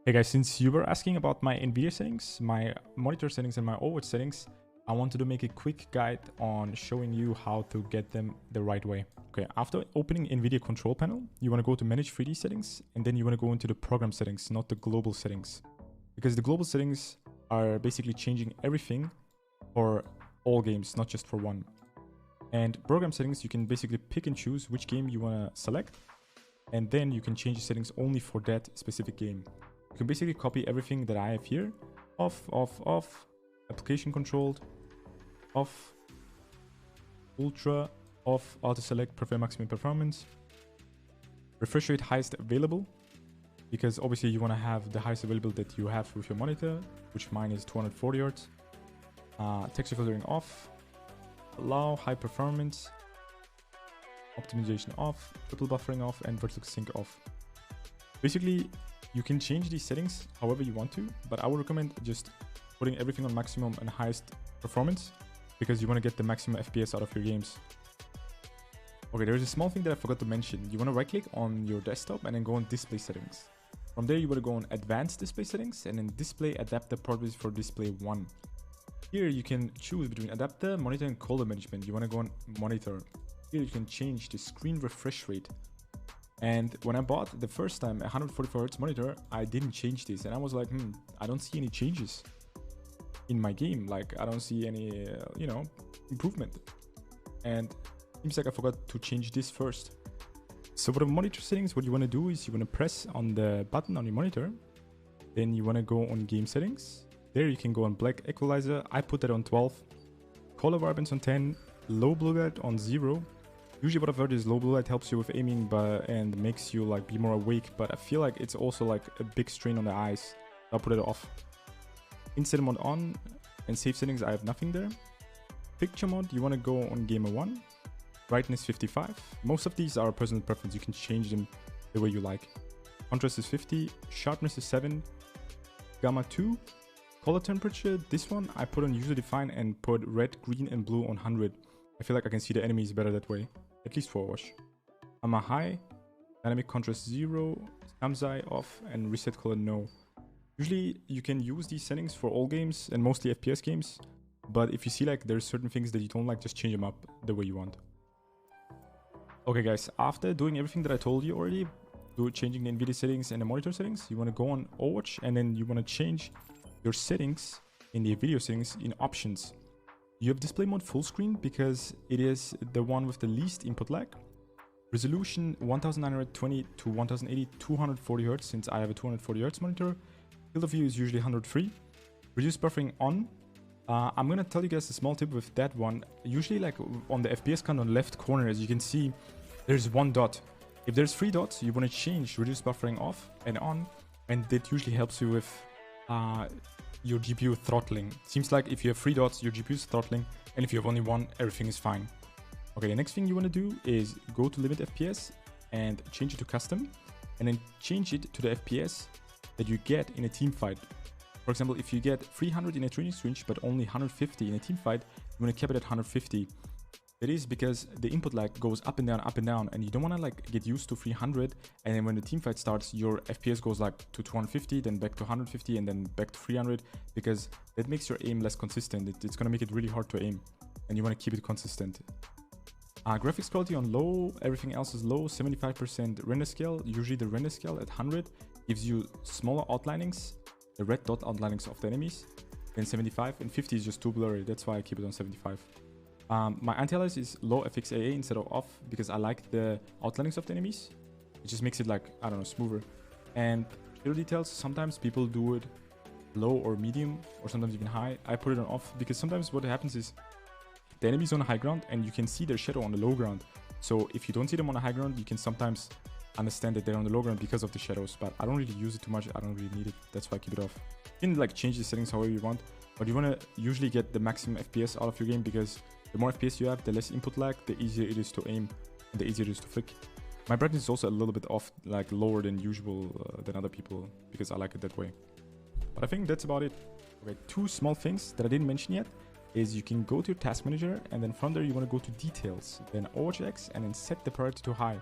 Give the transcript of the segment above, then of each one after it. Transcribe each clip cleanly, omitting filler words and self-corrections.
Hey guys, since you were asking about my NVIDIA settings, my monitor settings and my Overwatch settings, I wanted to make a quick guide on showing you how to get them the right way. Okay, after opening NVIDIA control panel, you want to go to manage 3D settings and then you want to go into the program settings, not the global settings. Because the global settings are basically changing everything for all games, not just for one. And program settings, you can basically pick and choose which game you want to select, and then you can change the settings only for that specific game. You can basically copy everything that I have here. Off, application controlled, off, ultra, off, auto select, prefer maximum performance. Refresh rate highest available, because obviously you want to have the highest available that you have with your monitor, which mine is 240 Hz. Texture filtering off, allow high performance, optimization off, triple buffering off, and vertical sync off. Basically, you can change these settings however you want to, but I would recommend just putting everything on maximum and highest performance because you want to get the maximum FPS out of your games. Okay, there's a small thing that I forgot to mention. You want to right click on your desktop and then go on display settings. From there, you want to go on advanced display settings and then display adapter properties for display 1. Here you can choose between adapter, monitor, and color management. You want to go on monitor. Here you can change the screen refresh rate. And when I bought the first time a 144 Hz monitor, I didn't change this. And I was like, I don't see any changes in my game. Like, I don't see any, improvement. And it seems like I forgot to change this first. So for the monitor settings, what you want to do is you want to press on the button on your monitor. Then you want to go on game settings. There you can go on black equalizer. I put that on 12. Color vibrance on 10. Low blue light on 0. Usually what I've heard is low blue light helps you with aiming and makes you like be more awake, but I feel like it's also like a big strain on the eyes. I'll put it off. Instant mode on, and save settings I have nothing there. Picture mode, you want to go on gamer 1. Brightness 55. Most of these are personal preference, you can change them the way you like. Contrast is 50, sharpness is 7, gamma 2. Color temperature, this one I put on user define and put red, green and blue on 100. I feel like I can see the enemies better that way, at least for Overwatch. Gamma high, dynamic contrast 0, Samsai off, and reset color no. Usually you can use these settings for all games and mostly FPS games, but if you see like there's certain things that you don't like, just change them up the way you want. Okay guys, after doing everything that I told you already, changing the NVIDIA settings and the monitor settings, you want to go on Overwatch and then you want to change your settings in the video settings in options. You have display mode full screen because it is the one with the least input lag. Resolution 1920 to 1080 240 Hz since I have a 240 Hz monitor. Field of view is usually 103. Reduce buffering on. I'm gonna tell you guys a small tip with that one. Usually like on the FPS count on the left corner, as you can see, there's one dot. If there's 3 dots, you want to change reduce buffering off and on, and that usually helps you with your GPU throttling. Seems like if you have 3 dots, your GPU is throttling, and if you have only 1, everything is fine. Okay, the next thing you want to do is go to limit FPS and change it to custom, and then change it to the FPS that you get in a team fight. For example, if you get 300 in a training range but only 150 in a team fight, you want to cap it at 150. That is because the input lag goes up and down, and you don't want to like get used to 300, and then when the team fight starts, your FPS goes like to 250, then back to 150, and then back to 300, because that makes your aim less consistent. It's going to make it really hard to aim, and you want to keep it consistent. Graphics quality on low, everything else is low, 75% render scale. Usually the render scale at 100 gives you smaller outlinings, the red dot outlinings of the enemies, then 75, and 50 is just too blurry. That's why I keep it on 75. My anti-alias is low FXAA instead of off because I like the outlinings of the enemies. It just makes it like, I don't know, smoother. And shadow details, sometimes people do it low or medium or sometimes even high. I put it on off because sometimes what happens is the enemy's on a high ground and you can see their shadow on the low ground. So if you don't see them on a high ground, you can sometimes understand that they're on the low ground because of the shadows, but I don't really use it too much. I don't really need it. That's why I keep it off. You can like change the settings however you want, but you want to usually get the maximum FPS out of your game because the more FPS you have, the less input lag, the easier it is to aim, and the easier it is to flick. My brightness is also a little bit off, like lower than usual than other people, because I like it that way. But I think that's about it. Okay, 2 small things that I didn't mention yet is you can go to your task manager, and then from there you want to go to details, then Overwatch.EXE, and then set the priority to high.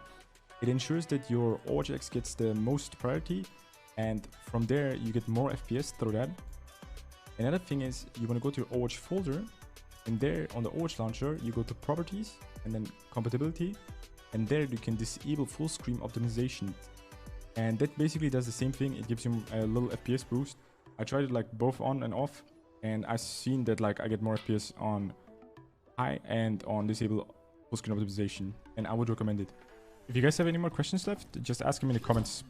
It ensures that your Overwatch.EXE gets the most priority And from there, you get more FPS through that. Another thing is you want to go to your Overwatch folder, and there on the Overwatch launcher, you go to properties and then compatibility, and there you can disable full screen optimization. And that basically does the same thing. It gives you a little FPS boost. I tried it like both on and off, and I've seen that like I get more FPS on high and on disable full screen optimization, and I would recommend it. If you guys have any more questions left, just ask them in the comments.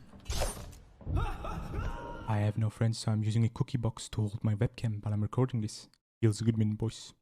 I have no friends, so I'm using a cookie box to hold my webcam while I'm recording this. Feels good, man, boys.